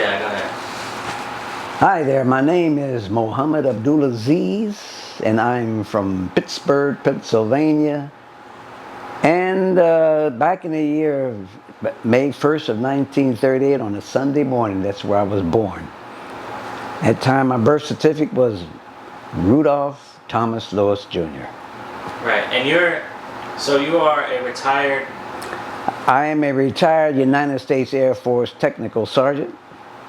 Yeah, go ahead. Hi there, my name is Mohammed Abdul Aziz, and I'm from Pittsburgh, Pennsylvania. And back in the year of May 1st of 1938, on a Sunday morning, that's where I was born. At the time, my birth certificate was Rudolph Thomas Lewis Jr. Right, and so you are a retired. I am a retired United States Air Force technical sergeant,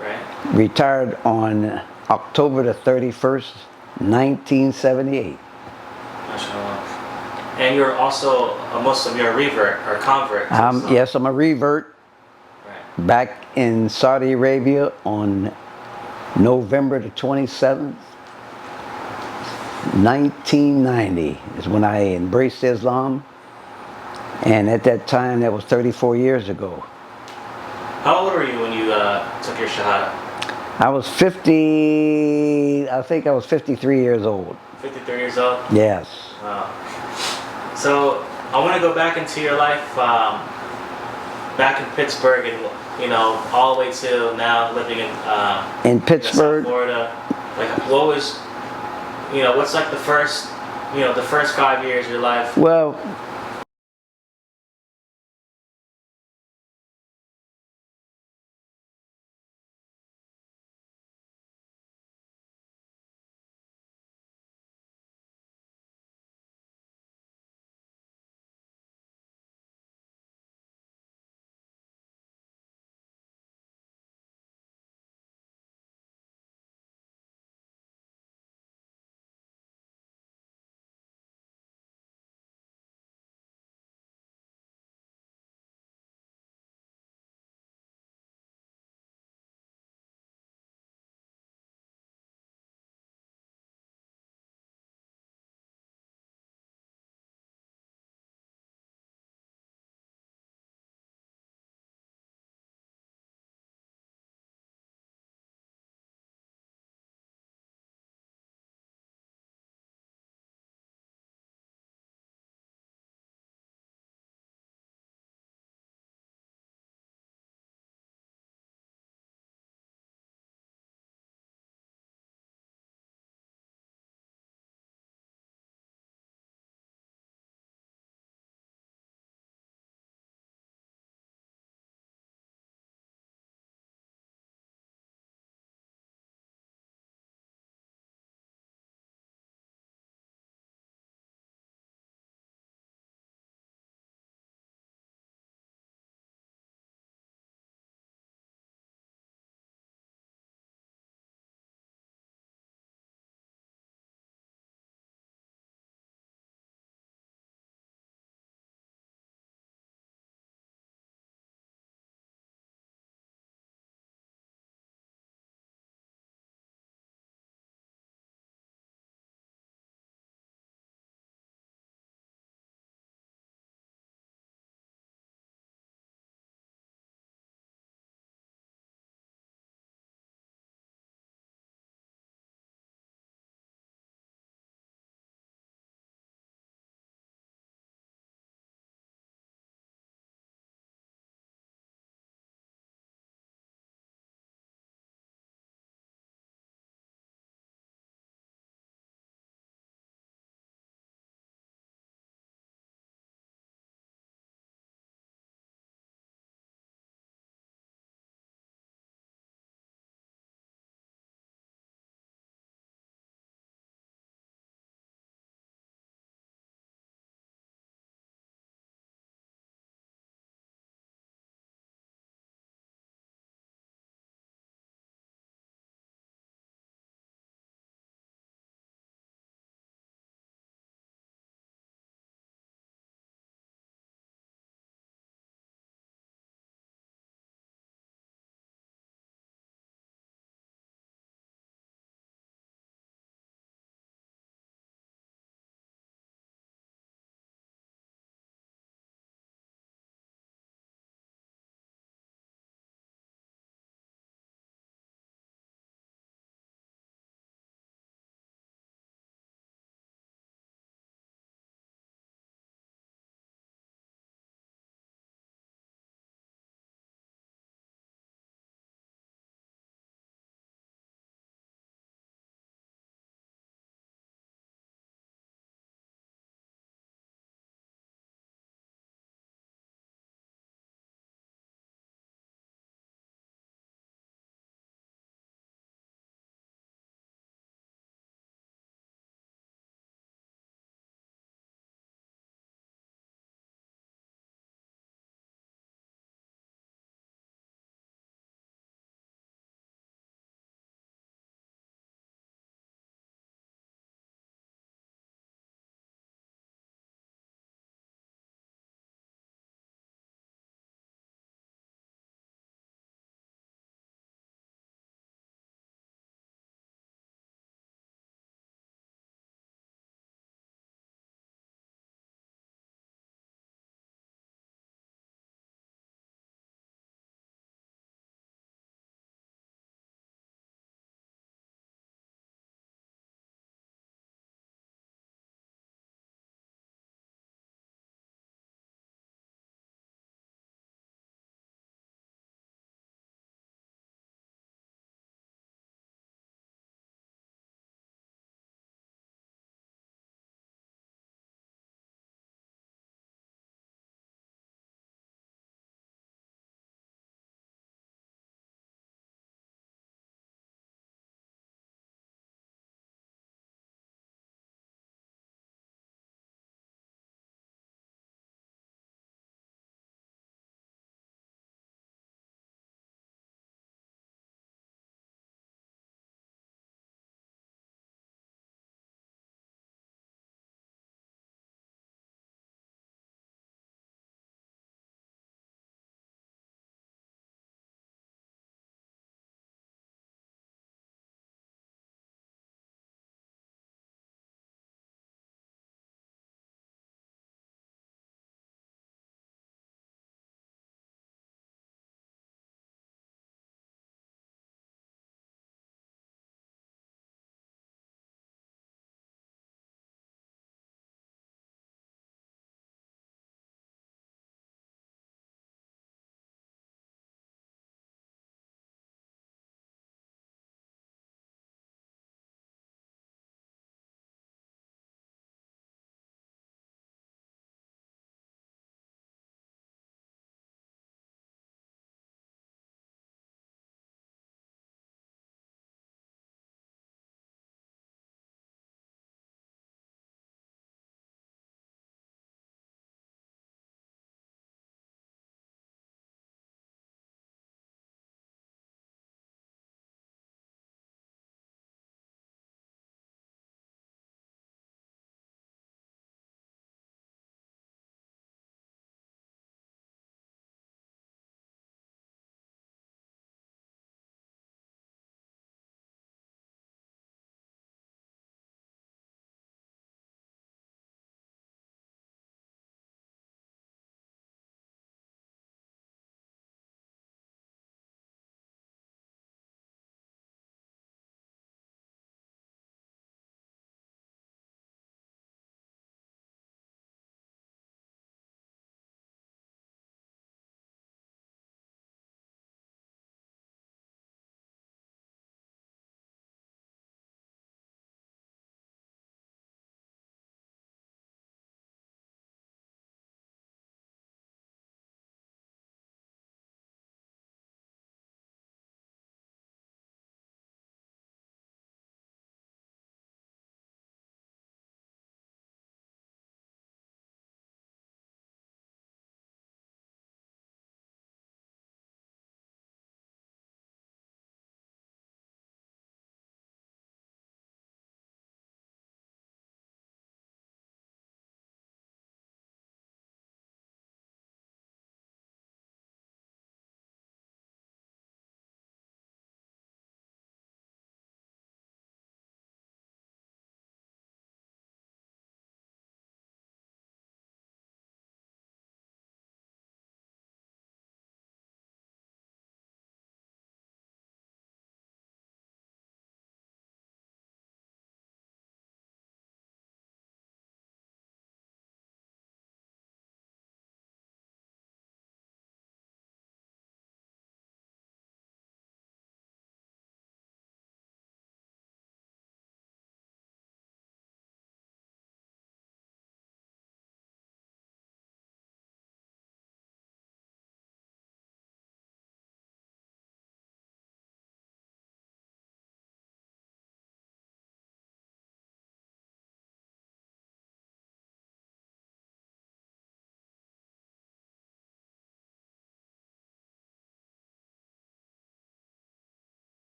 Right. retired on October the 31st, 1978. MashaAllah. And you're also a Muslim. You're a revert or convert to Islam. Yes, I'm a revert. Right. Back in Saudi Arabia on November the 27th, 1990 is when I embraced Islam. And at that time, that was 34 years ago. How old were you when you took your Shahada? I think I was 53 years old. 53 years old? Yes. Wow. So I want to go back into your life back in Pittsburgh and, all the way to now living in Pittsburgh, South Florida. Like, what was, what's like the first 5 years of your life? well,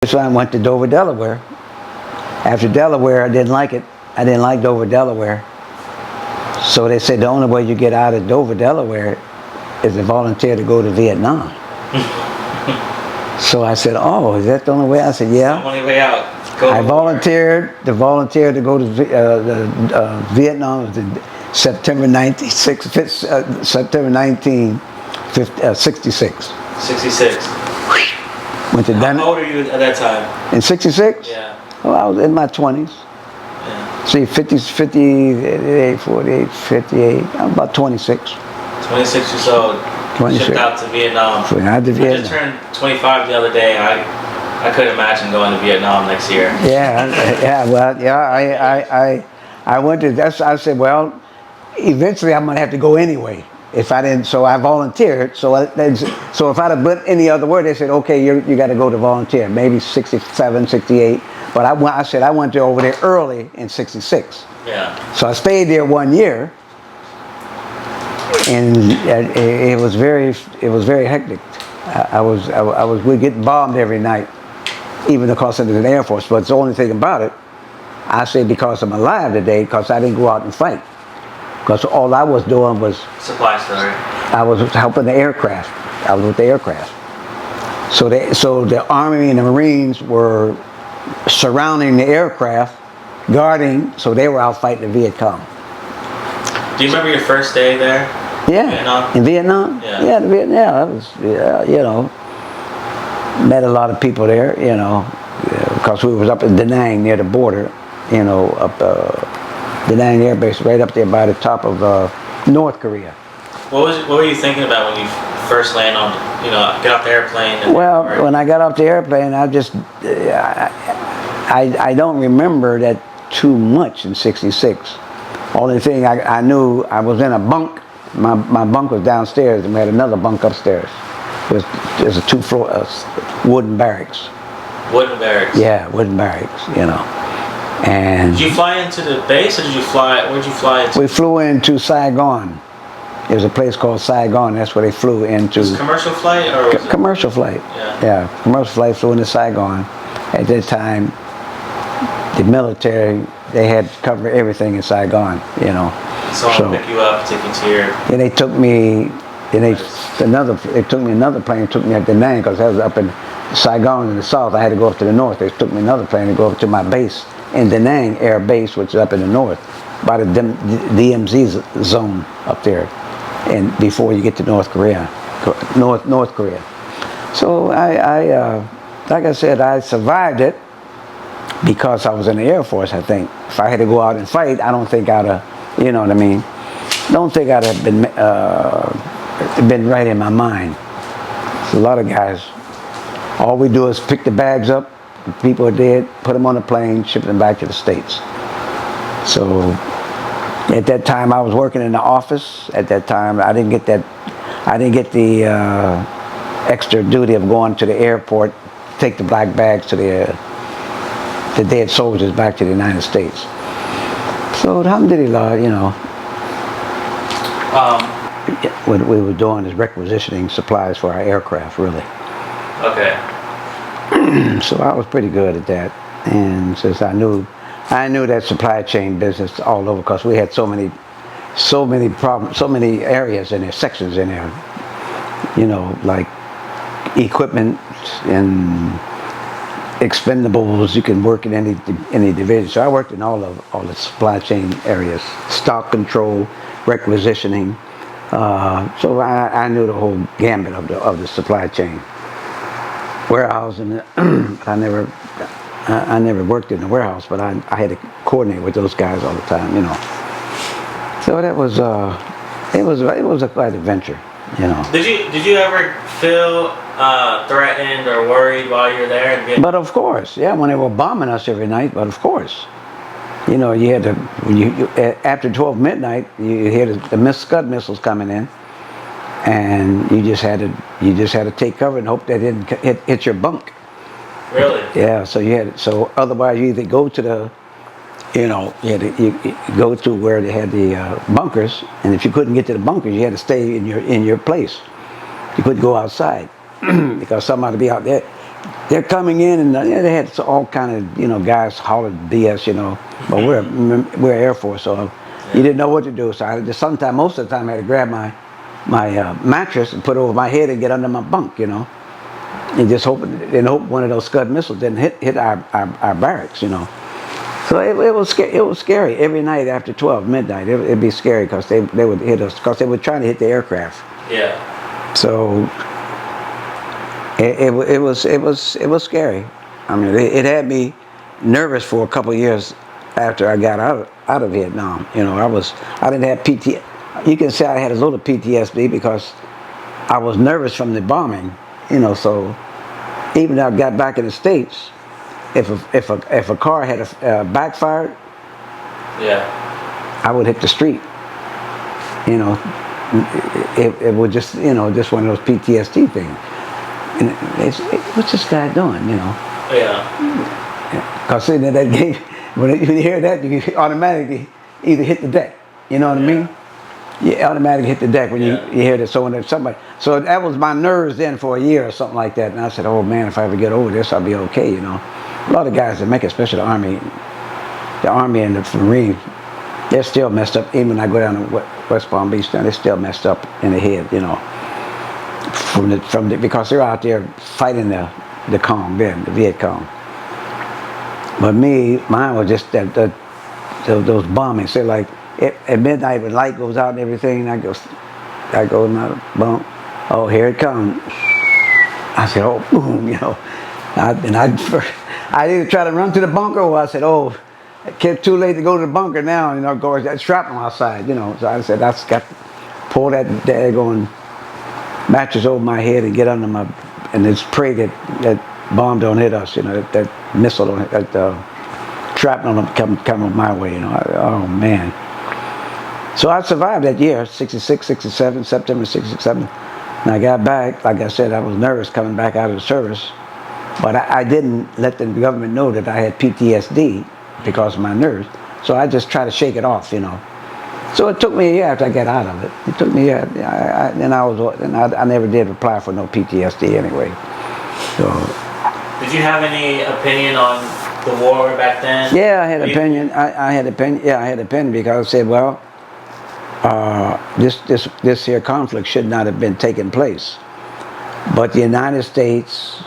So I went to Dover, Delaware. After Delaware, I didn't like it. I didn't like Dover, Delaware. So they said the only way you get out of Dover, Delaware is to volunteer to go to Vietnam. So I said, oh, is that the only way? I said, yeah. The only way out. I volunteered to go to Vietnam September 1966. 66. Went to How old are you at that time? In 66? Yeah. Well, I was in my 20s. Yeah. See, 58, 48, 58, I'm about 26. 26 years old. 26. Shipped out to Vietnam. I just turned 25 the other day. I couldn't imagine going to Vietnam next year. I went to, I said, well, eventually I'm going to have to go anyway. If I didn't, so I volunteered. So if I'd have put any other word, they said, okay, you got to go to volunteer. Maybe 67, 68. But I said I went over there early in 66. Yeah. So I stayed there 1 year, and it was very hectic. We get bombed every night, even because I was in the Air Force. But the only thing about it, I say because I'm alive today, because I didn't go out and fight. Because all I was doing was supply story. I was helping the aircraft. I was with the aircraft. So the Army and the Marines were surrounding the aircraft, guarding. So they were out fighting the Viet Cong. Do you remember your first day there? Yeah. Vietnam? In Vietnam? Yeah. Yeah, Vietnam. I was, met a lot of people there, because we was up in Da Nang near the border, up Da Nang Air Base, right up there by the top of North Korea. What were you thinking about when you first land on, get off the airplane? When I got off the airplane, I don't remember that too much in 66. Only thing I knew, I was in a bunk. My bunk was downstairs, and we had another bunk upstairs. There's a 2-floor wooden barracks. Wooden barracks? Yeah, wooden barracks, And did you fly into the base, or where'd you fly into? We flew into Saigon. There's a place called Saigon. That's where they flew into. Was it a commercial flight, or was it? Commercial flight. Yeah, commercial flight flew into Saigon. At that time, the military, they had to cover everything in Saigon, Someone pick you up, take you to your. And they took me. They took me another plane. Took me at Da Nang because I was up in Saigon in the south. I had to go up to the north. They took me another plane to go up to my base in Da Nang Air Base, which is up in the north, by the DMZ zone up there, and before you get to North Korea. So like I said, I survived it because I was in the Air Force. I think if I had to go out and fight, I don't think I'd have, what I mean. Don't think I'd have been right in my mind. So a lot of guys, all we do is pick the bags up. People are dead, put them on a plane, ship them back to the States. So at that time, I was working in the office. At that time, I didn't get the extra duty of going to the airport, take the black bags to the dead soldiers back to the United States. So alhamdulillah, what we were doing is requisitioning supplies for our aircraft, really. Okay. So I was pretty good at that, and since I knew that supply chain business all over, because we had so many problems, so many areas in there, sections in there, like equipment and expendables. You can work in any division. So I worked in all the supply chain areas, stock control, requisitioning. So I knew the whole gambit of the supply chain. Warehousing, I never worked in the warehouse, but I had to coordinate with those guys all the time, So that was it was a quite adventure, Did you ever feel threatened or worried while you were there in Vietnam? But of course, yeah, when they were bombing us every night. But of course, you had to after 12 midnight, you hear the Scud missiles coming in. And you just had to take cover and hope they didn't hit your bunk. Really? Yeah. So otherwise you either go to the, you go to where they had the bunkers, and if you couldn't get to the bunkers, you had to stay in your place. You couldn't go outside because somebody would be out there. they're coming in, and they had all kind of, guys hollering BS, but we're Air Force, so you didn't know what to do. So I just most of the time I had to grab my mattress and put it over my head and get under my bunk, and just hope one of those Scud missiles didn't hit our barracks, So it was scary every night after 12 midnight. It'd be scary because they would hit us because they were trying to hit the aircraft. Yeah. So it was scary. I mean, it had me nervous for a couple of years after I got out of Vietnam. I didn't have PT. You can say I had a little PTSD because I was nervous from the bombing. So even though I got back in the States, if a car had backfired, I would hit the street. It would just just one of those PTSD things. And what's this guy doing? Yeah. Because that game, when you hear that, you automatically either hit the deck. You know what I mean? You automatically hit the deck when you hear that somebody. So that was my nerves then for a year or something like that. And I said, oh man, if I ever get over this, I'll be okay. A lot of guys that make it, especially the Army and the Marines, they're still messed up. Even when I go down to West Palm Beach, they're still messed up in the head, because they're out there fighting the Cong then, the Viet Cong. But mine was just those bombings. So like at midnight when light goes out and everything, and I go in my bunk. Oh, here it comes. I said, oh, boom, I either try to run to the bunker, or I said, oh, it's too late to go to the bunker now. Go that shrapnel outside. So I said, I got to pull that daggone mattress over my head and get under and just pray that bomb don't hit us. That missile don't hit, that shrapnel don't come my way. Oh man. So I survived that year, 66, 67, September 67. And I got back. Like I said, I was nervous coming back out of the service. But I didn't let the government know that I had PTSD because of my nerves. So I just tried to shake it off, So it took me a year after I got out of it. It took me a year. I never did apply for no PTSD anyway. So. Did you have any opinion on the war back then? Yeah, I had opinion. I had opinion. Yeah, I had opinion because I said, well, this here conflict should not have been taking place. But the United States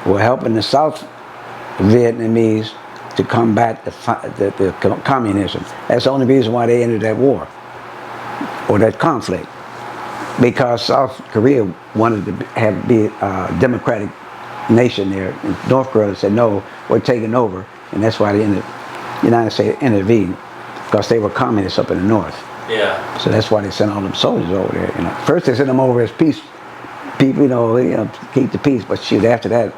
were helping the South Vietnamese to combat the communism. That's the only reason why they entered that war or that conflict, because South Korea wanted to be a democratic nation there, and North Korea said no, we're taking over, and that's why the United States intervened, because they were communists up in the north. Yeah. So that's why they sent all them soldiers over there. First they sent them over as peace people, keep the peace, but shoot, after that,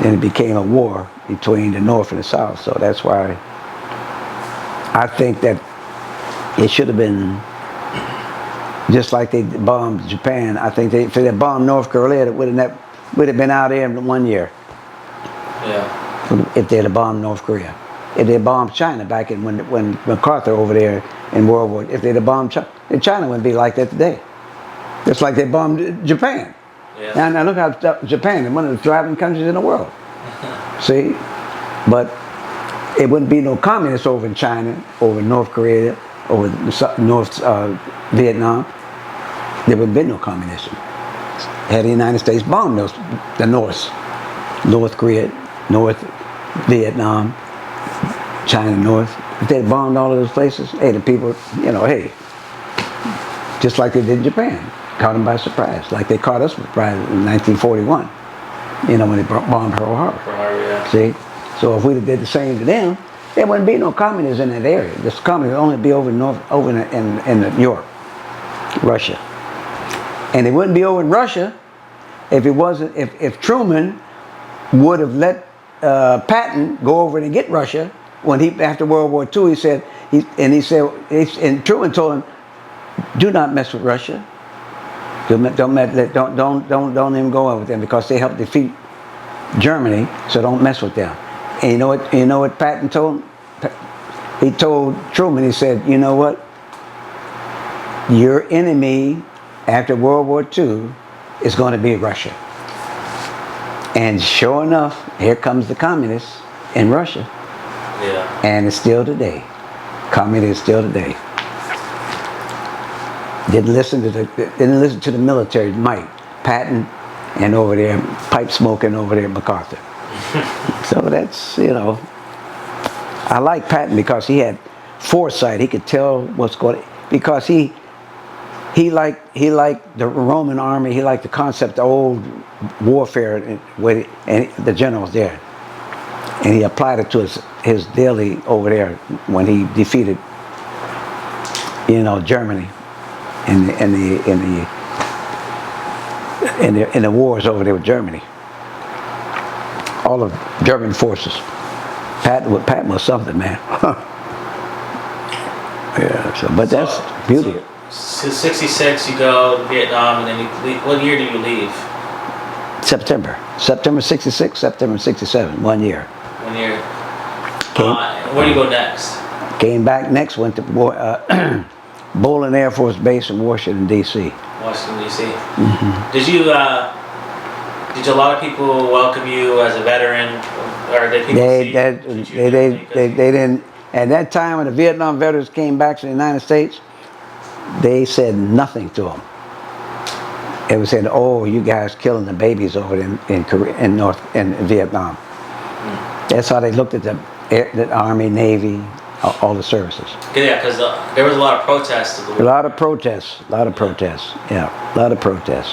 then it became a war between the North and the South. So that's why I think that it should have been just like they bombed Japan. I think if they had bombed North Korea, it would have been out there in 1 year. Yeah. If they had bombed North Korea. If they bombed China back in when MacArthur over there in World War, if they'd have bombed China wouldn't be like that today. Just like they bombed Japan. Yeah. Now look how Japan is one of the thriving countries in the world. See? But it wouldn't be no communists over in China, over in North Korea, over North Vietnam. There wouldn't be no communism. Had the United States bombed the North Korea, North Vietnam, China North, if they had bombed all of those places, hey, the people, hey, just like they did in Japan. Caught them by surprise, like they caught us by surprise in 1941, when they bombed Pearl Harbor. Yeah. See? So if we'd have did the same to them, there wouldn't be no communism in that area. This communism would only be over in Europe, Russia. And it wouldn't be over in Russia if Truman would have let Patton go over and get Russia when after World War II. And Truman told him, do not mess with Russia. Don't even go over with them, because they helped defeat Germany. So don't mess with them. And you know what Patton told him? He told Truman. He said, you know what? Your enemy after World War II is going to be Russia. And sure enough, here comes the communists in Russia. Yeah. And it's still today. Communists still today. Didn't listen to the military might. Patton and over there, pipe smoking over there, MacArthur. So that's, I like Patton because he had foresight. He could tell what's going. Because he liked the Roman army. He liked the concept of old warfare and the generals there, and he applied it to his daily over there when he defeated, Germany in the wars over there with Germany. All of German forces. Patton was something, man. Yeah. So, but that's beauty. So 66, you go to Vietnam, and then you leave. What year do you leave? September 66, September 67, 1 year. 1 year. Where do you go next? Came back next, went to Bolin Air Force Base in Washington, D.C. Washington, D.C. Mm-hmm. Did a lot of people welcome you as a veteran, or did people they didn't. At that time, when the Vietnam veterans came back to the United States, they said nothing to them. They were saying, "Oh, you guys killing the babies over there in Vietnam." That's how they looked at the Army, Navy, all the services. Yeah, because there was a lot of protests. A lot of protests. Yeah, a lot of protests.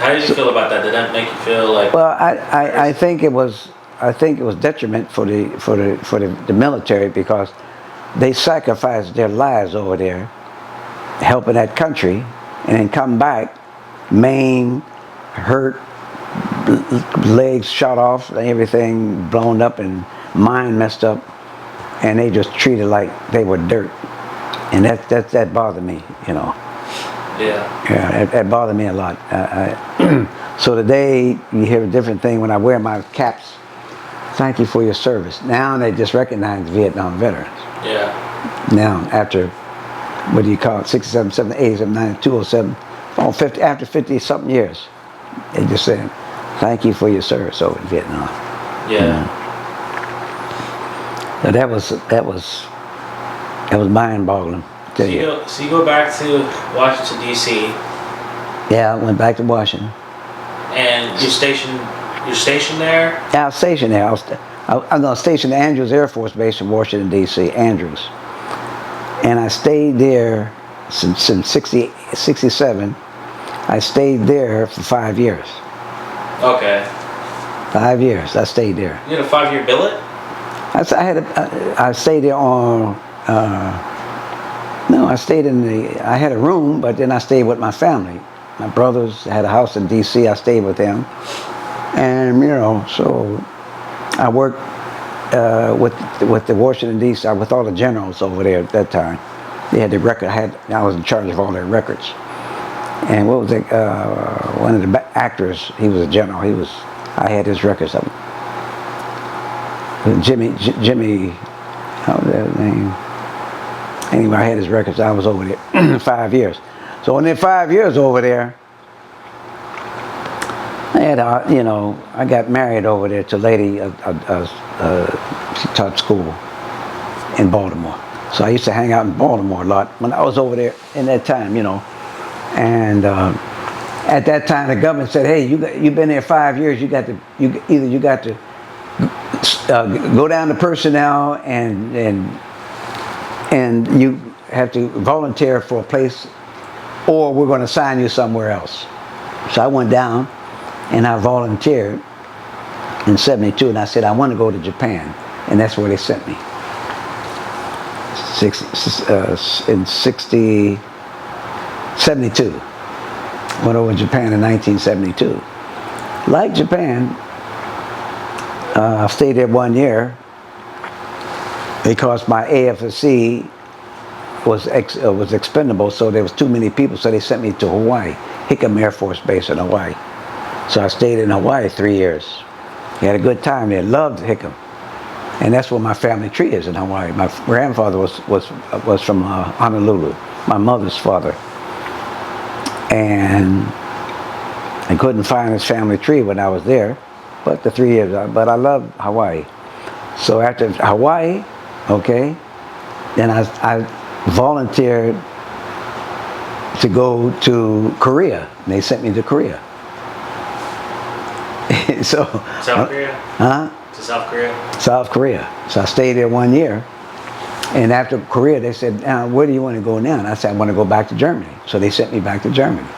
How did you feel about that? Did that make you feel like? Well, I think it was detriment for the military because they sacrificed their lives over there, helping that country, and then come back, maimed, hurt, legs shot off, everything blown up, and mind messed up, and they just treated like they were dirt, and that bothered me, Yeah, that bothered me a lot. So today you hear a different thing when I wear my caps. Thank you for your service. Now they just recognize Vietnam veterans. Yeah. Now after, what do you call it, 67, 7, 87, 9, 207, after 50 something years, they just say, thank you for your service over in Vietnam. Yeah. So that was mind-boggling. So you go back to Washington, D.C. Yeah, I went back to Washington. And you're stationed there? Yeah, I was stationed there. I was stationed at Andrews Air Force Base in Washington, D.C., Andrews. And I stayed there since 67. I stayed there for 5 years. Okay. 5 years, I stayed there. You had a 5-year billet? I stayed there on... No, I stayed I had a room, but then I stayed with my family. My brothers had a house in D.C., I stayed with them. And, so I worked with the Washington, D.C., with all the generals over there at that time. They had the record, I was in charge of all their records. And what was it, one of the actors, he was a general, I had his records of him. Jimmy, how was that name? Anyway, I had his records. I was over there 5 years. So in their 5 years over there, I got married over there to a lady. She taught school in Baltimore. So I used to hang out in Baltimore a lot when I was over there in that time, And at that time, the government said, "Hey, you've been there 5 years. You got to go down to personnel and you have to volunteer for a place, or we're going to assign you somewhere else." So I went down and I volunteered in 72, and I said, I want to go to Japan. And that's where they sent me. In 72. Went over to Japan in 1972. Like Japan, I stayed there 1 year because my AFSC was expendable, so there was too many people, so they sent me to Hawaii, Hickam Air Force Base in Hawaii. So I stayed in Hawaii 3 years. Had a good time there, loved Hickam. And that's where my family tree is, in Hawaii. My grandfather was from Honolulu, my mother's father. And I couldn't find his family tree when I was there. but the 3 years. But I love Hawaii. So after Hawaii, okay, then I volunteered to go to Korea. And they sent me to Korea. So South Korea? Huh? To South Korea? South Korea. So I stayed there 1 year. And after Korea, they said, now, where do you want to go now? And I said, I want to go back to Germany. So they sent me back to Germany.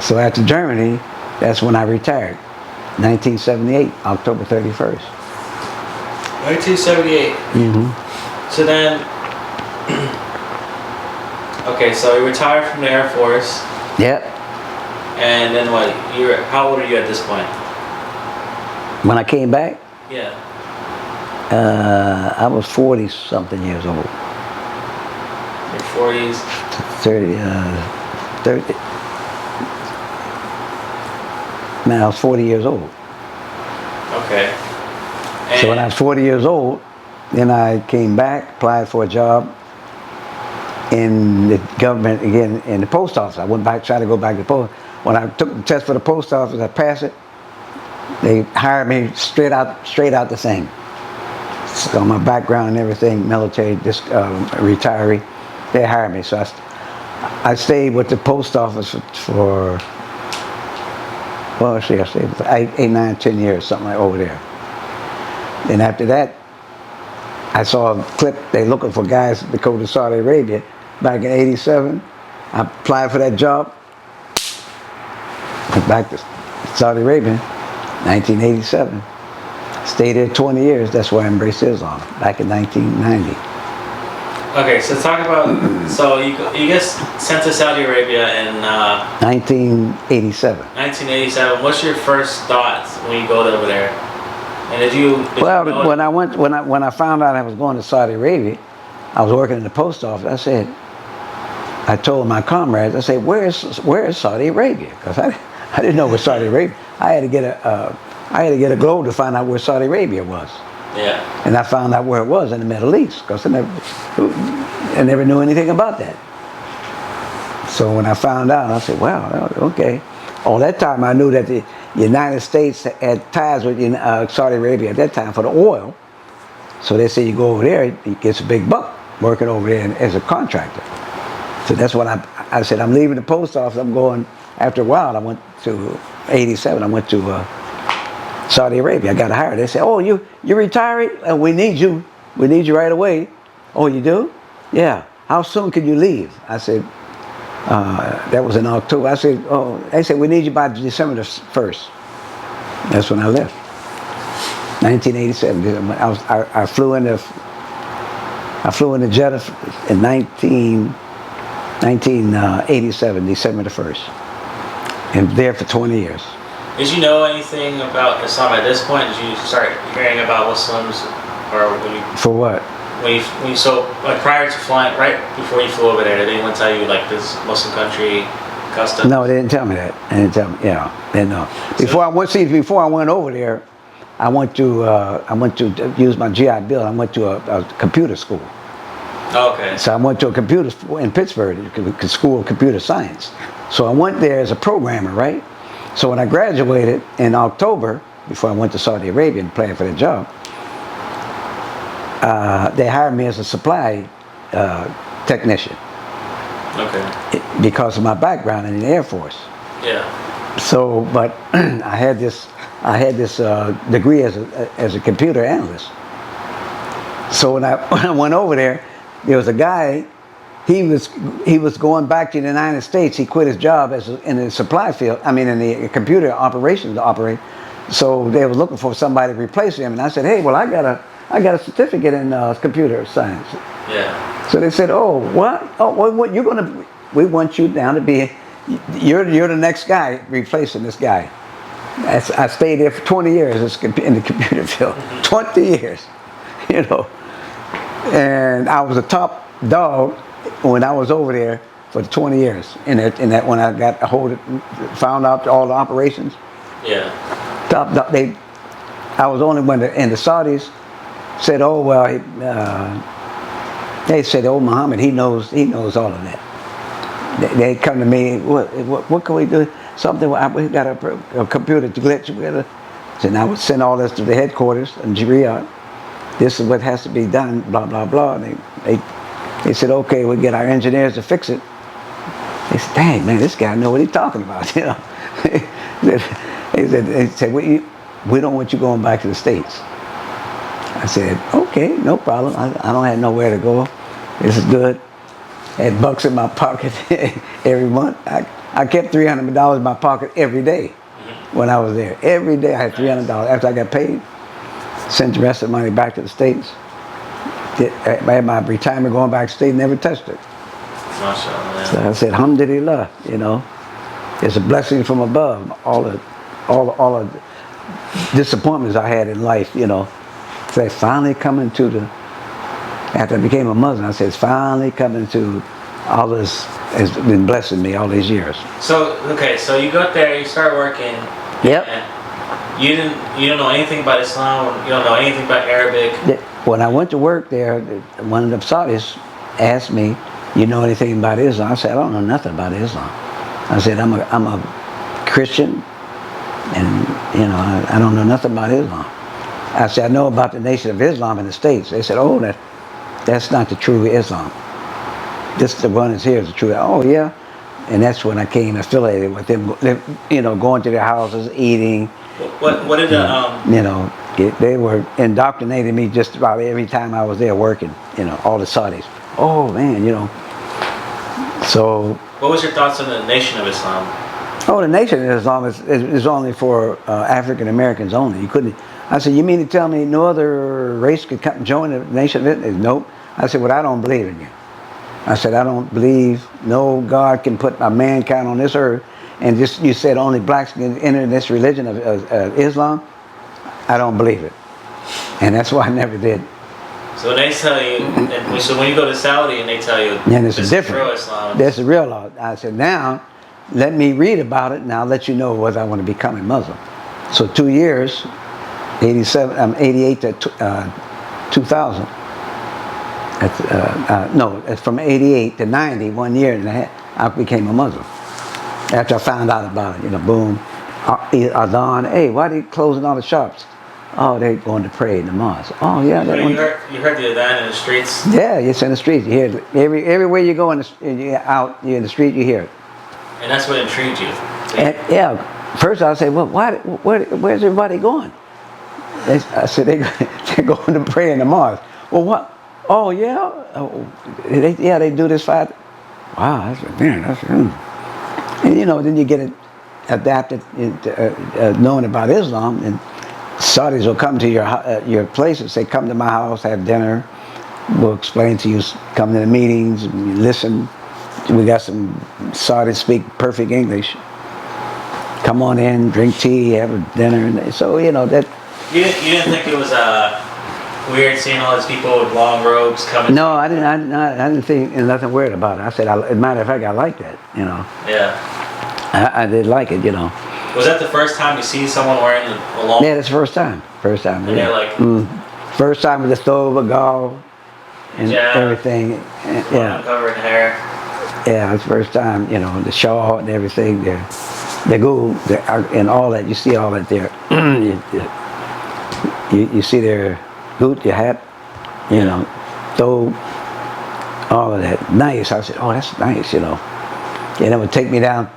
So after Germany, that's when I retired. 1978, October 31st. 1978. So then, okay, so you retired from the Air Force. Yep. And then what? How old are you at this point? When I came back, Yeah. I was 40-something years old. Your 40s? 30. Man, I was 40 years old. Okay. And So when I was 40 years old, then I came back, applied for a job in the government again, in the post office. I went back, tried to go back to the post. When I took the test for the post office, I passed it. They hired me straight out the same. So my background and everything, military, retiree, they hired me. So I stayed with the post office for well, I stayed for 8, 9, 10 years, something like over there. And after that, I saw a clip, they looking for guys to go to Saudi Arabia back in '87. I applied for that job. Went back to Saudi Arabia, 1987. Stayed there 20 years. That's why I embraced Islam, back in 1990. okay, so talk about, so you get sent to Saudi Arabia in 1987. 1987. What's your first thoughts when you go over there? And did you know when I found out I was going to Saudi Arabia, I was working in the post office. I told my comrades, I said, where is Saudi Arabia? Because I didn't know where Saudi Arabia. I had to get a globe to find out where Saudi Arabia was. Yeah. And I found out where it was in the Middle East, because I never knew anything about that. So when I found out, I said, wow, okay. All that time I knew that the United States had ties with Saudi Arabia at that time for the oil. So they say you go over there, you get a big buck working over there as a contractor. So that's what I said, I'm leaving the post office, I'm going, after a while I went to 87, I went to Saudi Arabia. I got hired. They said, oh, you're retiring? And we need you right away. Oh, you do? Yeah. How soon can you leave? I said, that was in October. I said, oh, they said, we need you by December the 1st. That's when I left. 1987. I flew in the Jeddah in 1987, December the 1st. And there for 20 years. Did you know anything about Islam at this point? Did you start hearing about Muslims, or when you? For what? When you so like prior to flying, right before you flew over there, did anyone tell you like this Muslim country custom? No, they didn't tell me that. They didn't tell me. Yeah, they didn't know. Before I went over there, I went to use my GI Bill. I went to a computer school. Oh, okay. So I went to a computer school in Pittsburgh, a school of computer science. So I went there as a programmer, right? So when I graduated in October, before I went to Saudi Arabia and applied for the job, they hired me as a supply technician. Okay. Because of my background in the Air Force. Yeah. So, but I had this degree as a computer analyst. So when I went over there was a guy. He was going back to the United States. He quit his job in the supply field. I mean, in the computer operations to operate. So they were looking for somebody to replace him. And I said, hey, well, I got a certificate in computer science. Yeah. So they said, oh, what? Oh, what? We want you down to be. You're the next guy replacing this guy. I stayed there for 20 years in the computer field. 20 years, you know. And I was a top dog when I was over there for 20 years. In that when I got found out all the operations. Yeah. Top dog. I was only when the Saudis said, oh well, they said, oh, Mohammed, he knows all of that. They come to me, what can we do? Something, we got a computer glitch. So now I would send all this to the headquarters in Riyadh. This is what has to be done, blah, blah, blah. And they said, okay, we'll get our engineers to fix it. They said, dang, man, this guy know what he's talking about, you know. They said we don't want you going back to the States. I said, okay, no problem. I don't have nowhere to go. This is good. I had bucks in my pocket every month. I kept $300 in my pocket every day when I was there. Every day I had $300. After I got paid, sent the rest of the money back to the States. I had my retirement going back to the States, never touched it. So I said, alhamdulillah, you know. It's a blessing from above. All the disappointments I had in life, you know. So I finally coming to the, after I became a Muslim, I said, it's finally coming to all this has been blessing me all these years. So, okay, so you go there, you start working. Yep. And you don't know anything about Islam, you don't know anything about Arabic. When I went to work there, one of the Saudis asked me, you know anything about Islam? I said, I don't know nothing about Islam. I said, I'm a Christian, and you know, I don't know nothing about Islam. I said, I know about the Nation of Islam in the States. They said, oh, that's not the true Islam. This the one that's here is the true. Oh yeah, and that's when I came affiliated with them. You know, going to their houses, eating. What did the you know, they were indoctrinating me just about every time I was there working. You know, all the Saudis. Oh man, you know. So. What was your thoughts on the Nation of Islam? Oh, the Nation of Islam is only for African Americans only. You couldn't. I said, you mean to tell me no other race could come join the Nation of Islam? Nope. I said, well, I don't believe in you. I said, I don't believe no God can put a mankind on this earth, and just you said only blacks can enter this religion of Islam. I don't believe it, and that's why I never did. So they tell you, so when you go to Saudi and they tell you, and it's this different. Is real Islam. That's the real law. I said, now let me read about it, and I'll let you know whether I want to become a Muslim. So 2 years, 88 to 2000. No, it's from 88 to 90, 1 year and a half, I became a Muslim. After I found out about it, you know, boom, Adhan, hey, why are they closing all the shops? Oh, they're going to pray in the mosque. Oh, yeah. So you heard the Adhan in the streets? Yeah, it's in the streets. You hear it. Everywhere you go you're in the street, you hear it. And that's what intrigued you? And, yeah, first I'll say, well, where's everybody going? I said, they're going to pray in the mosque. Well, what? Oh, yeah? Oh, they do this fight. Wow, that's and you know, then you get it adapted knowing about Islam, and Saudis will come to your place and say, come to my house, have dinner. We'll explain to you, come to the meetings, listen. We got some Saudis speak perfect English. Come on in, drink tea, have a dinner. And so, you know, that. You didn't think it was weird seeing all these people with long robes coming? No, I didn't think nothing weird about it. I said, as a matter of fact, I like that, you know. Yeah. I did like it, you know. Was that the first time you see someone wearing a long? Yeah, that's the first time. First time. And they're like. First time with the stove, a gall, and everything. And, yeah. Uncovering hair. Yeah, it's the first time, you know, the shawl and everything. The gold and all that. You see all that there. You see their boot, your hat, you know, stove, all of that. Nice. I said, oh, that's nice, you know. And it would take me down.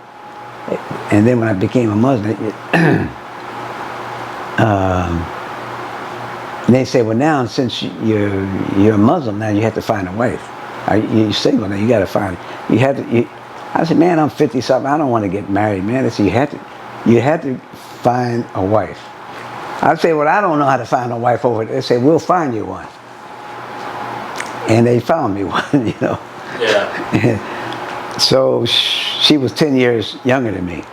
And then when I became a Muslim, they say, well, now since you're a Muslim, now you have to find a wife. You're single now, you got to find. I said, man, I'm 50 something. I don't want to get married, man. They said, you have to find a wife. I say, well, I don't know how to find a wife over there. They say, we'll find you one. And they found me one, you know. Yeah. So she was 10 years younger than me.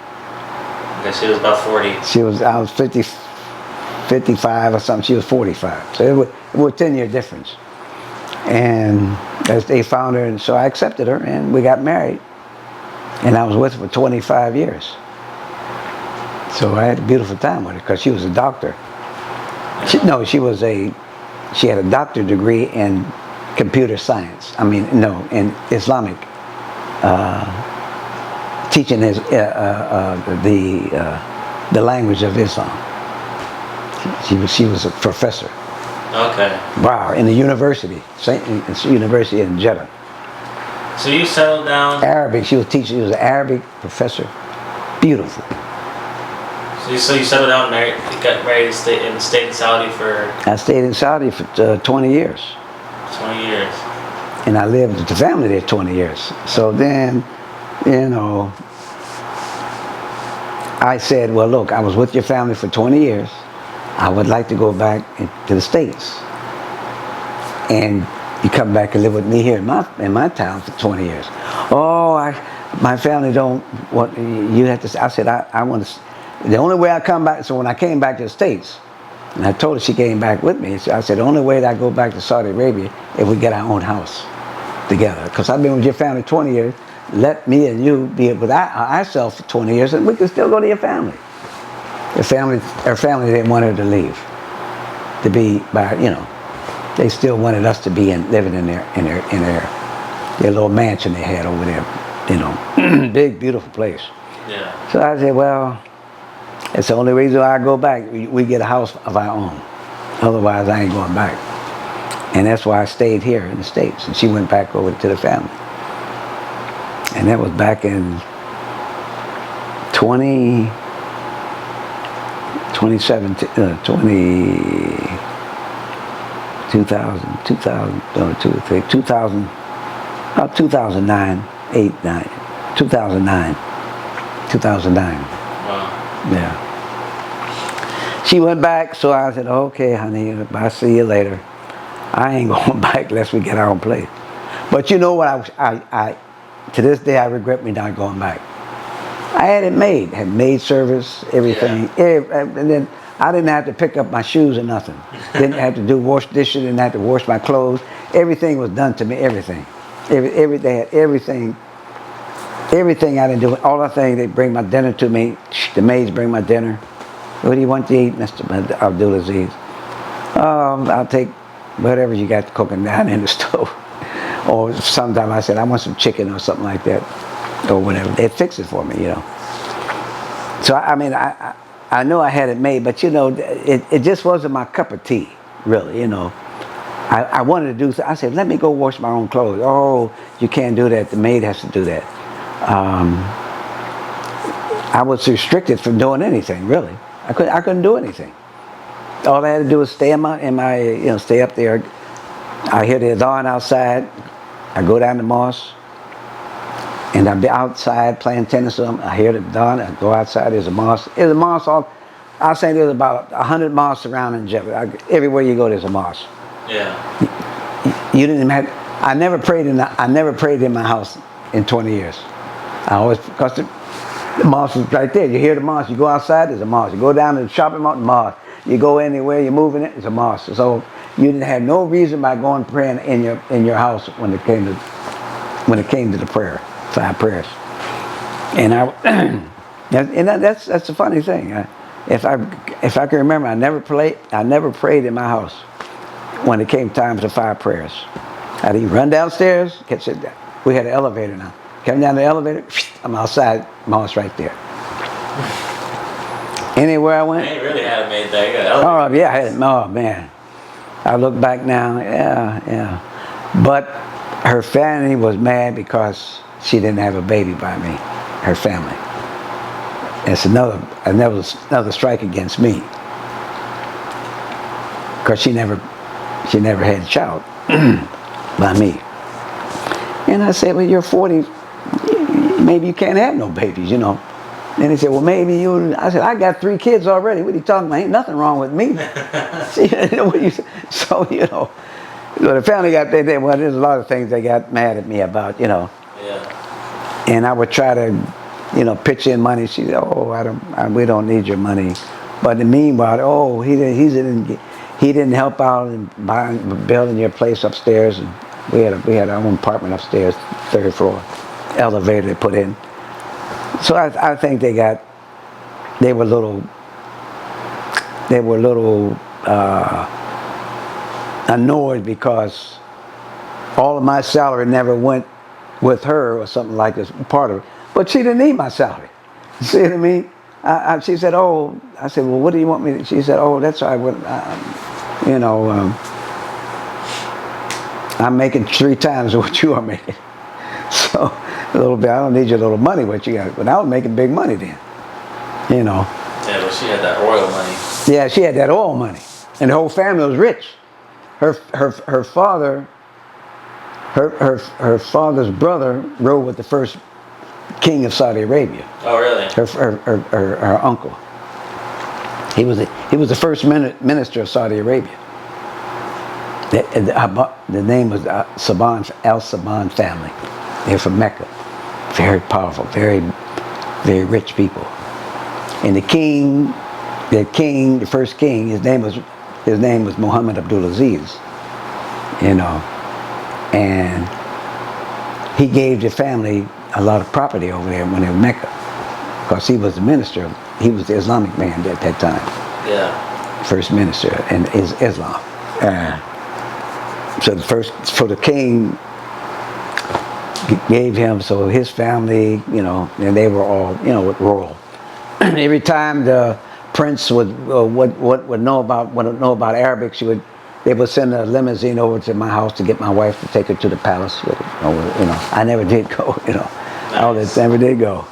Okay, she was about 40. I was 55 or something. She was 45. So it was a 10-year difference. And as they found her, and so I accepted her, and we got married. And I was with her for 25 years. So I had a beautiful time with her because she was a doctor. She had a doctorate degree in computer science. In Islamic teaching the language of Islam. She was a professor. Okay. Wow, in the university, University in Jeddah. So you settled down. Arabic. She was teaching. She was an Arabic professor. Beautiful. So you settled down, married. You got married and stayed in Saudi for. I stayed in Saudi for 20 years. 20 years. And I lived with the family there 20 years. So then, you know, I said, well, look, I was with your family for 20 years. I would like to go back to the States. And you come back and live with me here in my town for 20 years. Oh, my family don't want, you have to, I said, I want to, the only way I come back, so when I came back to the States, and I told her she came back with me, so I said, the only way that I go back to Saudi Arabia if we get our own house together. Because I've been with your family 20 years, let me and you be with ourselves for 20 years, and we can still go to your family. Her family didn't want her to leave, to be by, you know, they still wanted us to be living in their little mansion they had over there, you know, big beautiful place. Yeah. So I said, well, it's the only reason why I go back. We get a house of our own. Otherwise, I ain't going back. And that's why I stayed here in the States. And she went back over to the family. And that was back in 2017, 2009, 2009. Wow. Yeah. She went back, so I said, okay, honey, I'll see you later. I ain't going back unless we get our own place. But you know what, I to this day, I regret me not going back. I had it made, had maid service, everything. Yeah. And then I didn't have to pick up my shoes or nothing. Didn't have to wash dishes, didn't have to wash my clothes. Everything was done to me, everything. They had everything. Everything I didn't do. All the things, they bring my dinner to me. The maids bring my dinner. What do you want to eat, Mr. Abdul Aziz? I'll take whatever you got cooking down in the stove. Or sometimes I said, I want some chicken or something like that. Or whatever. They'd fix it for me, you know. So, I mean, I know I had it made, but, you know, it just wasn't my cup of tea, really, you know. I wanted to do, I said, let me go wash my own clothes. Oh, you can't do that. The maid has to do that. I was restricted from doing anything, really. I couldn't do anything. All I had to do was stay stay up there. I hear the adhan outside. I go down to mosque, and I'd be outside playing tennis or something. I hear the adhan. I go outside. There's a mosque. There's a mosque. I'll say there's about 100 mosques around in Jeddah. Everywhere you go, there's a mosque. Yeah. You didn't even have. I never prayed in my house in 20 years. I always, because the mosque is right there. You hear the mosque. You go outside, there's a mosque. You go down to the shopping mall, mosque. You go anywhere, you're moving it, it's a mosque. So you didn't have no reason by going praying in your house when it came to the prayer, 5 prayers. And that's the funny thing. If I can remember, I never prayed in my house when it came time to 5 prayers. I'd either run downstairs, we had an elevator now. Come down the elevator, I'm outside, mosque right there. Anywhere I went. They really had it made there. Oh yeah, oh man. I look back now, yeah. But her family was mad because she didn't have a baby by me. Her family. It's another strike against me. Because she never had a child by me. And I said, well, you're 40. Maybe you can't have no babies, you know. And he said, well, maybe you. I said, I got 3 kids already. What are you talking about? Ain't nothing wrong with me. So, you know, the family got, well, there's a lot of things they got mad at me about, you know. Yeah. And I would try to, you know, pitch in money. She said, oh, we don't need your money. But in the meanwhile, oh, he didn't help out in building your place upstairs. And we had our own apartment upstairs, 3rd floor, elevator they put in. So I think they were a little annoyed because all of my salary never went with her or something like this, part of it. But she didn't need my salary. See what I mean? She said, oh, I said, well, what do you want me to? She said, oh, that's all right. You know, I'm making 3 times what you are making. So, a little bit, I don't need your little money, what you got. But I was making big money then, you know. Yeah, but she had that oil money. Yeah, she had that oil money. And the whole family was rich. Her father, her father's brother rode with the first king of Saudi Arabia. Oh, really? Her uncle. He was the first minister of Saudi Arabia. The name was Saban, Al Saban family. They're from Mecca. Very powerful, very, very rich people. And the first king, his name was Mohammed Abdul Aziz. You know, and he gave the family a lot of property over there when they were in Mecca, because he was the minister. He was the Islamic man at that time. Yeah. First minister in Islam. So the king gave him, so his family, you know, and they were all, you know, royal. Every time the prince would know about Arabic, they would send a limousine over to my house to get my wife to take her to the palace. You know, I never did go. You know, Nice. I never did go.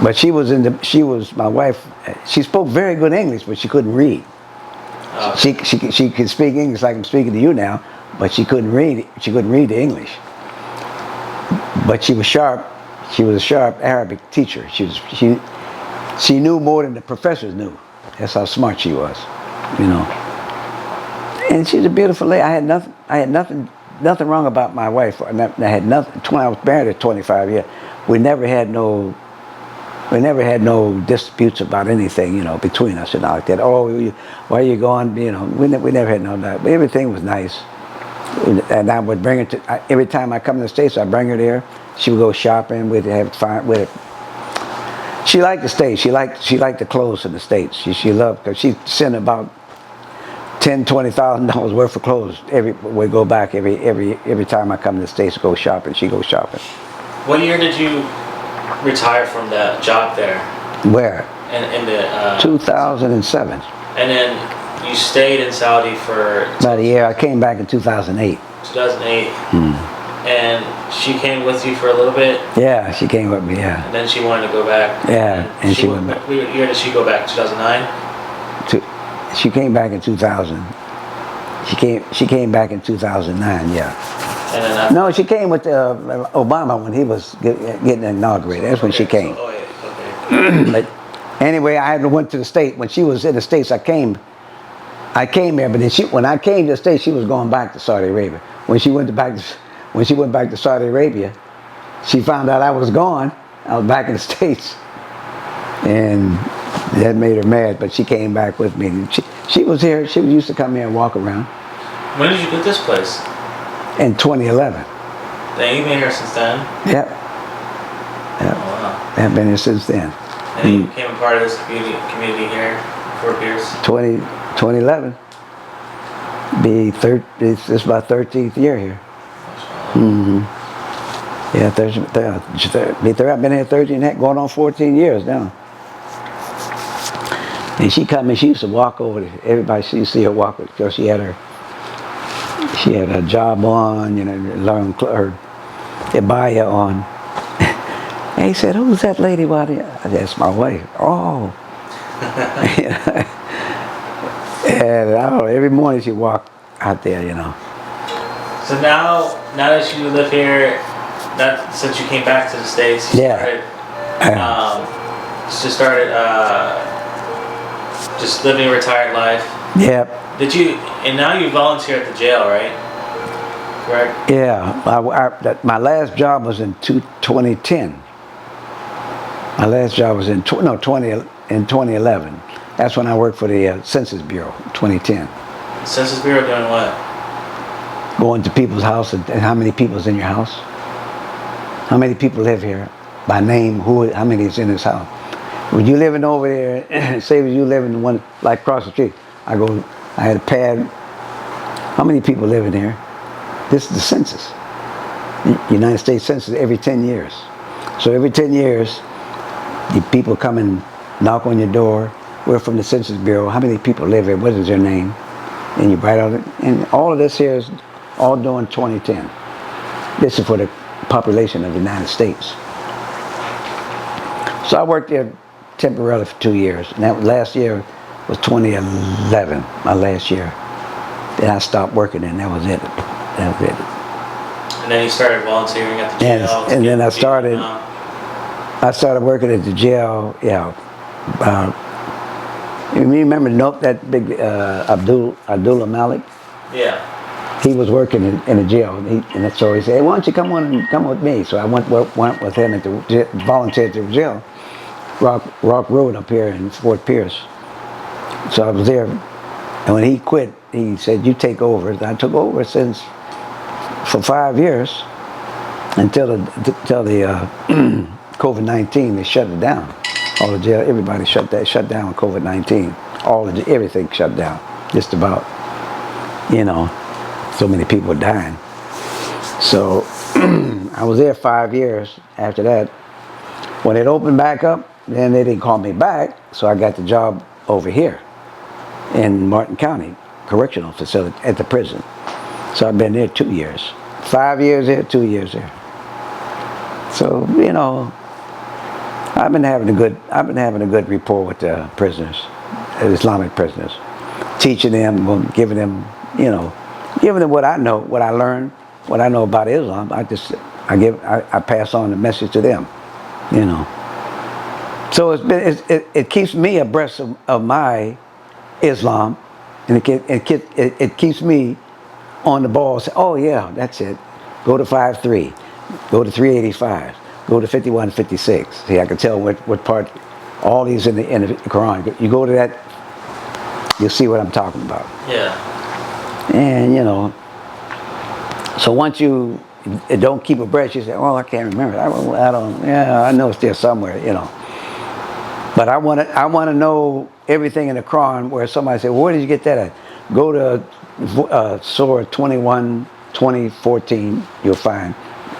But she was my wife. She spoke very good English, but she couldn't read. Oh. She could speak English like I'm speaking to you now, but she couldn't read. She couldn't read the English. But she was sharp. She was a sharp Arabic teacher. She knew more than the professors knew. That's how smart she was, you know. And she's a beautiful lady. I had nothing wrong about my wife. I had nothing. I was married at 25 years. We never had no disputes about anything, you know, between us and all like that. Oh, why are you going? You know, we never had no that. But everything was nice. And I would bring her to, every time I come to the States, I bring her there. She would go shopping. We'd have fun with it. She liked the States. She liked the clothes in the States. She loved, because she sent about $10,000-$20,000 worth of clothes. We go back every time I come to the States to go shopping. She goes shopping. What year did you retire from that job there? Where? In the 2007. And then you stayed in Saudi for About a year. I came back in 2008. 2008. And she came with you for a little bit. Yeah, she came with me. Yeah. And then she wanted to go back. Yeah, and she went back. What year did she go back? 2009. She came back in 2000. She came back in 2009. Yeah. And then No, she came with Obama when he was getting inaugurated. That's when she came. So, okay. But anyway, I went to the States. When she was in the States, I came there. But then when I came to the States, she was going back to Saudi Arabia. When she went back to Saudi Arabia, she found out I was gone. I was back in the States, and that made her mad. But she came back with me. She was here. She used to come here and walk around. When did you get this place? In 2011. Then you've been here since then? Yep. Oh, wow. I've been here since then. And then you became a part of this community here, Fort Pierce? 2011. It's my 13th year here. Yeah, I've been here 13, going on 14 years now. And she used to walk over to everybody. She used to see her walk because she had her job on, you know, learn her abaya on. And he said, "Who's that lady? I said, that's my wife." Oh. And I don't know, every morning she walked out there, you know. So now that you live here, since you came back to the States, you started just living a retired life. Yep. And now you volunteer at the jail, right? Correct? Yeah. My last job was in 2010. My last job was in 2011. That's when I worked for the Census Bureau, 2010. The Census Bureau doing what? Going to people's house and how many people's in your house? How many people live here by name? How many is in this house? When you living over there, say you live in one like across the street, I had a pad. How many people live in here? This is the census. United States Census every 10 years. So every 10 years, the people come and knock on your door. We're from the Census Bureau. How many people live here? What is your name? And you write out it. And all of this here is all during 2010. This is for the population of the United States. So I worked there temporarily for 2 years. And that last year was 2011, my last year. Then I stopped working and that was it. That was it. And then you started volunteering at the jail. And then I started working at the jail, yeah. You remember that big Abdullah Malik? Yeah. He was working in the jail, and so he said, hey, why don't you come with me? So I went with him at the volunteered at the jail, Rock Road up here in Fort Pierce. So I was there, and when he quit, he said, you take over. I took over for 5 years until the COVID-19. They shut it down. All the jail, everybody shut down with COVID-19. Everything shut down. Just about, so many people dying. So I was there 5 years. After that, when it opened back up, then they didn't call me back. So I got the job over here in Martin County Correctional Facility at the prison. So I've been there 2 years. 5 years there, 2 years there. So, I've been having a good rapport with the prisoners, Islamic prisoners, teaching them, giving them what I know, what I learned, what I know about Islam. I pass on the message to them, So it keeps me abreast of my Islam, and it keeps me on the ball. Say, oh yeah, that's it. Go to 5.3, go to 385. Go to 51-56. See, I can tell what part, all these in the Quran. You go to that, you'll see what I'm talking about. Yeah. And, so once you don't keep abreast, you say, oh, I can't remember. I know it's there somewhere, But I want to know everything in the Quran where somebody said, well, where did you get that at? Go to Surah 21, 2014, you'll find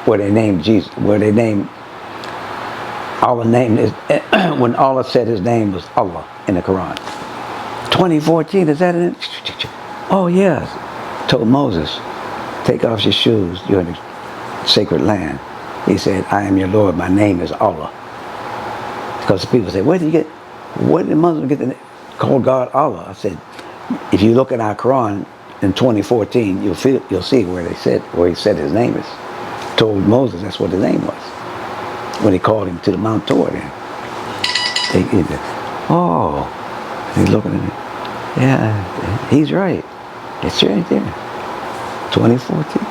where they named Jesus, Allah name is, when Allah said his name was Allah in the Quran. 2014, is that it? Oh yes. Told Moses, take off your shoes, you're in the sacred land. He said, I am your Lord, my name is Allah. Because people say, where did the Muslims get the call God Allah? I said, if you look at our Quran in 2014, you'll see where he said his name is. Told Moses that's what his name was when he called him to the Mount Torah. He's looking at it. Yeah, he's right. It's right there. 2014.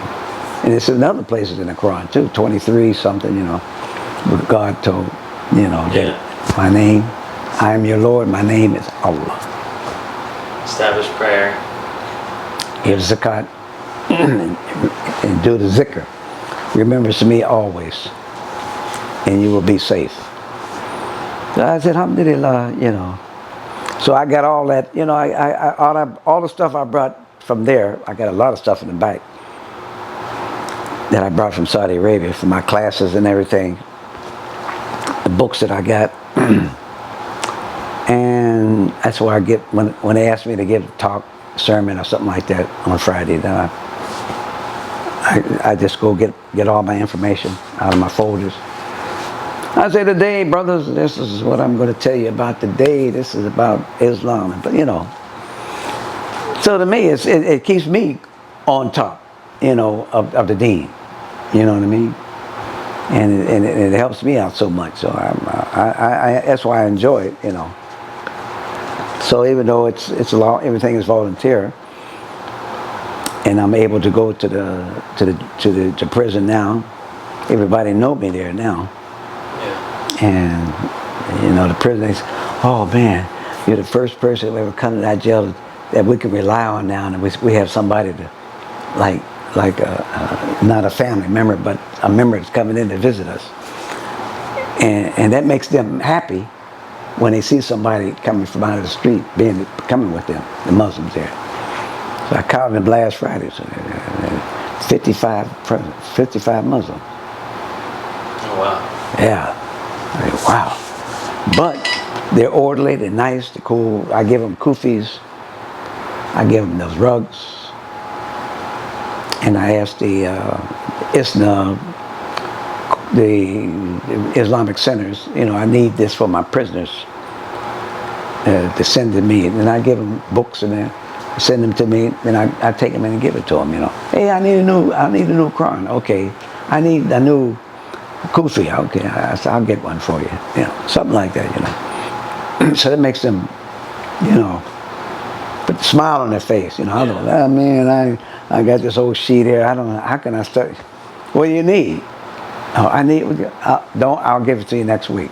And it's in other places in the Quran too. 23 something, where God told, that my name, I am your Lord, my name is Allah. Establish prayer. Give zakat and do the zikr. Remember to me always, and you will be safe. So I said, alhamdulillah, So I got all that, all the stuff I brought from there. I got a lot of stuff in the back that I brought from Saudi Arabia for my classes and everything. The books that I got. And that's where I get, when they ask me to give a talk, sermon or something like that on Friday, then I just go get all my information out of my folders. I say today, brothers, this is what I'm going to tell you about today. This is about Islam. But so to me, it keeps me on top, of the deen. You know what I mean? And it helps me out so much. So I that's why I enjoy it. So even though it's a lot, everything is volunteer, and I'm able to go to the prison now. Everybody know me there now. Yeah. And the prison, they say, oh man, you're the first person who ever come to that jail that we can rely on now, and we have somebody to like not a family member, but a member that's coming in to visit us, and that makes them happy when they see somebody coming from out of the street, coming with them, the Muslims there. So I counted them last Friday, so 55 Muslims. Oh wow. Yeah. Wow. But They're orderly, they're nice, they're cool. I give them kufis. I give them those rugs. And I ask the Islamic centers, I need this for my prisoners to send to me. And I give them books and then send them to me. Then I take them in and give it to them, Hey, I need a new Quran. Okay. I need a new kufi. Okay, I'll get one for you. Something like that, So that makes them, put a smile on their face, I don't man, I got this old sheet here. I don't know, how can I start? What do you need? Oh, I'll give it to you next week.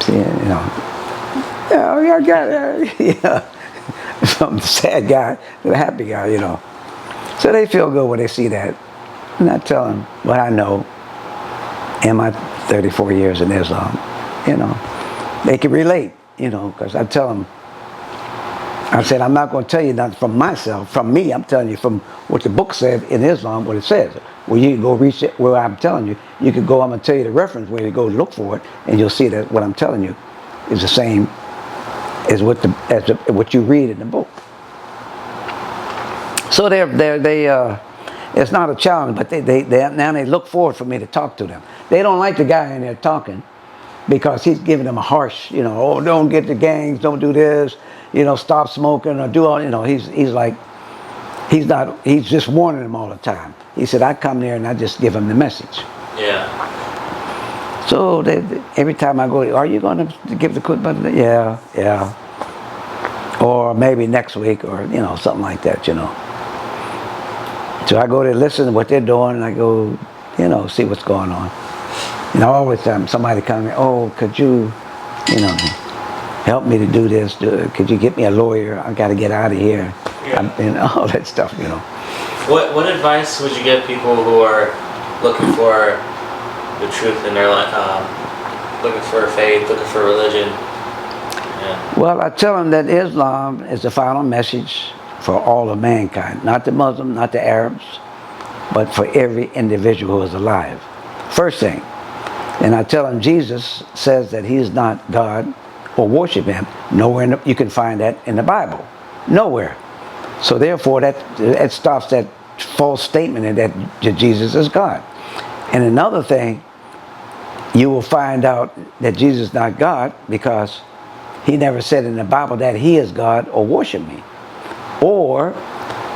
See, I got it. From the sad guy to the happy guy, So they feel good when they see that. And I tell them what I know in my 34 years in Islam, They can relate, because I tell them, I said, I'm not going to tell you nothing from myself, from me. I'm telling you from what the book said in Islam, what it says. Well, you can go reach it where I'm telling you. You can go, I'm going to tell you the reference where you go look for it, and you'll see that what I'm telling you is the same as what you read in the book. So it's not a challenge, but they look forward for me to talk to them. They don't like the guy in there talking because he's giving them a harsh, oh, don't get the gangs, don't do this, stop smoking or do all, he's like, he's just warning them all the time. He said, I come there and I just give them the message. Yeah. So every time I go, are you going to give the khutbah? Yeah. Or maybe next week or, something like that, So I go there, listen to what they're doing, and I go, see what's going on. Always somebody comes, oh, could you, help me to do this? Could you get me a lawyer? I got to get out of here. Yeah. And all that stuff, What advice would you give people who are looking for the truth in their life, looking for faith, looking for religion? Yeah. Well, I tell them that Islam is the final message for all of mankind, not the Muslim, not the Arabs, but for every individual who is alive. First thing, and I tell them Jesus says that he is not God or worship him. Nowhere you can find that in the Bible. Nowhere. So therefore that stops that false statement that Jesus is God. And another thing, you will find out that Jesus is not God because he never said in the Bible that he is God or worship me. Or,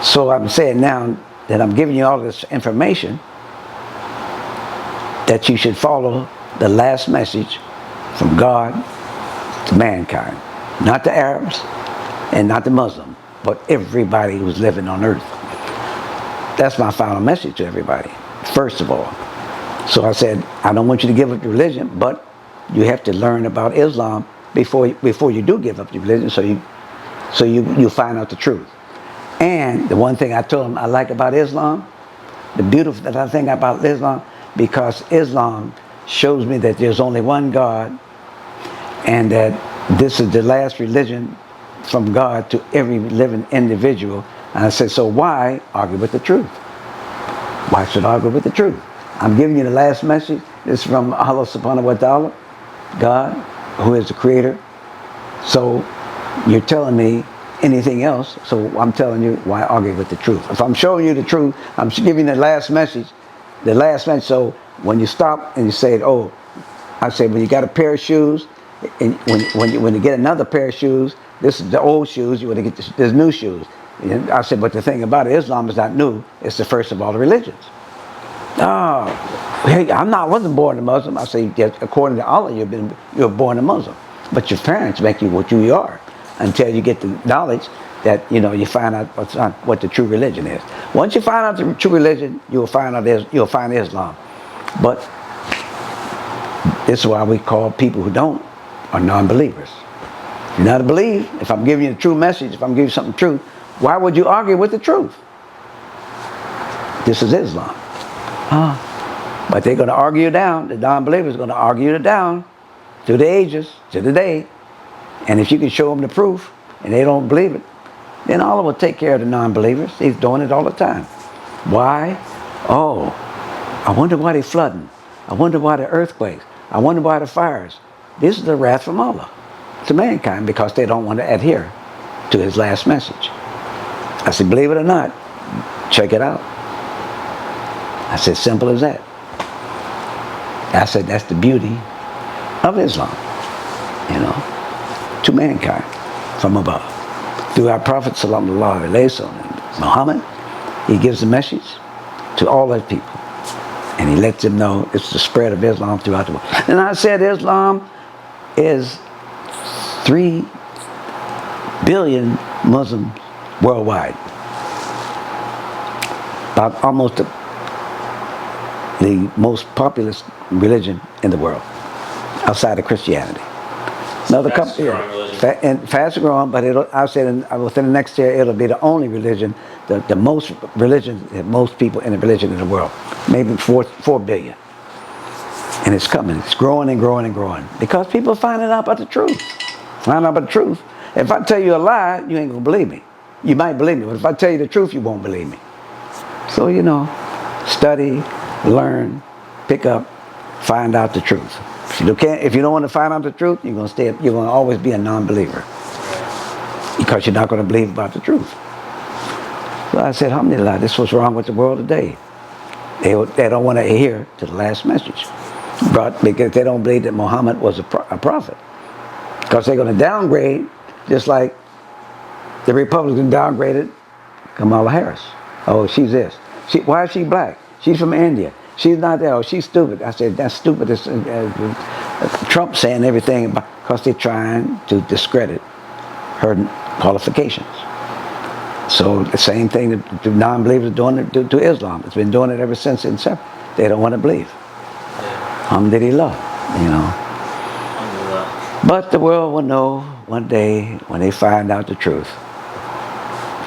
so I'm saying now that I'm giving you all this information, that you should follow the last message from God to mankind. Not the Arabs and not the Muslim, but everybody who's living on earth. That's my final message to everybody, first of all. So I said, I don't want you to give up your religion, but you have to learn about Islam before you do give up your religion, so you find out the truth. And the one thing I told them I like about Islam, the beautiful thing about Islam, because Islam shows me that there's only one God and that this is the last religion from God to every living individual. And I said, so why argue with the truth? Why should I argue with the truth? I'm giving you the last message. It's from Allah subhanahu wa ta'ala, God, who is the creator. So you're telling me anything else, so I'm telling you why argue with the truth. If I'm showing you the truth, I'm giving the last message. So when you stop and you say, oh, I say, when you got a pair of shoes, and when you get another pair of shoes, this is the old shoes, you want to get there's new shoes. And I said, but the thing about it, Islam is not new. It's the first of all the religions. Oh, hey, wasn't born a Muslim. I say, yes, according to Allah, you're born a Muslim. But your parents make you what you are until you get the knowledge that, you find out what the true religion is. Once you find out the true religion, you'll find Islam. But this is why we call people who don't are non-believers. If you're not a believer, if I'm giving you the true message, if I'm giving you something true, why would you argue with the truth? This is Islam. But they're going to argue you down. The non-believers are going to argue you down through the ages, to the day. And if you can show them the proof and they don't believe it, then Allah will take care of the non-believers. He's doing it all the time. Why? Oh, I wonder why they're flooding. I wonder why the earthquakes. I wonder why the fires. This is the wrath from Allah. to mankind because they don't want to adhere to his last message. I said, believe it or not, check it out. I said, simple as that. I said, that's the beauty of Islam, you know, to mankind from above. Through our Prophet sallallahu alaihi wasallam, Muhammad, he gives the message to all his people. And he lets them know it's the spread of Islam throughout the world. And I said Islam is 3 billion Muslims worldwide. About almost the most populous religion in the world, outside of Christianity. Another couple, yeah, and fast growing, but I said within the next year it'll be the only religion, the most religion, most people in the religion in the world, maybe 4 billion, and it's coming. It's growing and growing and growing because people are finding out about the truth. Find out about the truth. If I tell you a lie, you ain't gonna believe me. You might believe me, but if I tell you the truth, you won't believe me. So you know, study, learn, pick up, find out the truth. If you don't want to find out the truth, you're going to always be a non-believer because you're not going to believe about the truth. So I said, alhamdulillah, this is what's wrong with the world today. They don't want to adhere to the last message, but because they don't believe that Muhammad was a prophet, because they're going to downgrade, just like the Republicans downgraded Kamala Harris. Oh, she's this. Why is she black? She's from India. She's not there. Oh, she's stupid. I said, that's stupid. It's, Trump saying everything because they're trying to discredit her qualifications. So the same thing the non-believers are doing to Islam. It's been doing it ever since inception. They don't want to believe. Alhamdulillah, you know. But the world will know one day when they find out the truth.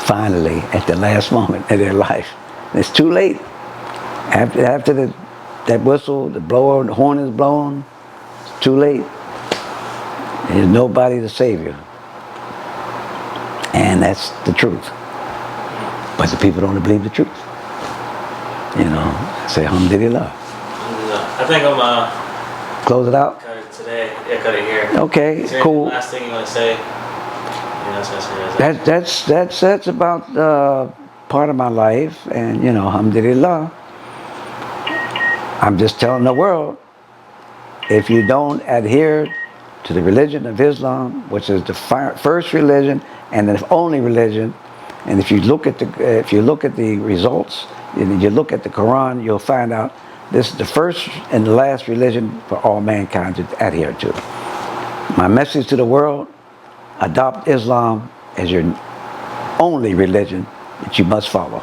Finally, at the last moment of their life. And it's too late. After that whistle, the blower, the horn is blown, it's too late. There's nobody to save you. And that's the truth. But the people don't believe the truth. You know, say alhamdulillah. I think I'm close it out? Cut it today. Yeah, cut it here. Okay, is there cool. Last thing you want to say? That's about part of my life, and you know, alhamdulillah. I'm just telling the world, if you don't adhere to the religion of Islam, which is the first religion and the only religion, and if you look at the results, and you look at the Quran, you'll find out this is the first and the last religion for all mankind to adhere to. My message to the world: adopt Islam as your only religion that you must follow,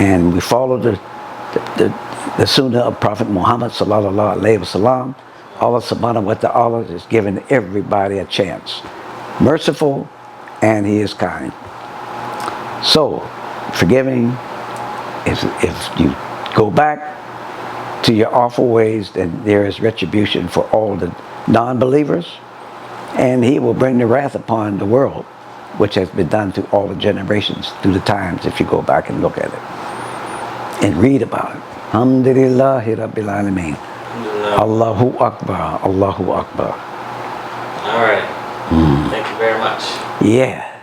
and we follow the sunnah of Prophet Muhammad sallallahu alaihi wasallam. Allah subhanahu wa ta'ala is giving everybody a chance. Merciful, and He is kind. So, forgiving, if you go back to your awful ways, then there is retribution for all the non-believers, and He will bring the wrath upon the world, which has been done through all the generations, through the times, if you go back and look at it and read about it. Alhamdulillahi Rabbil Alameen. Allahu Akbar. Allahu Akbar. All right. Thank you very much. Yeah.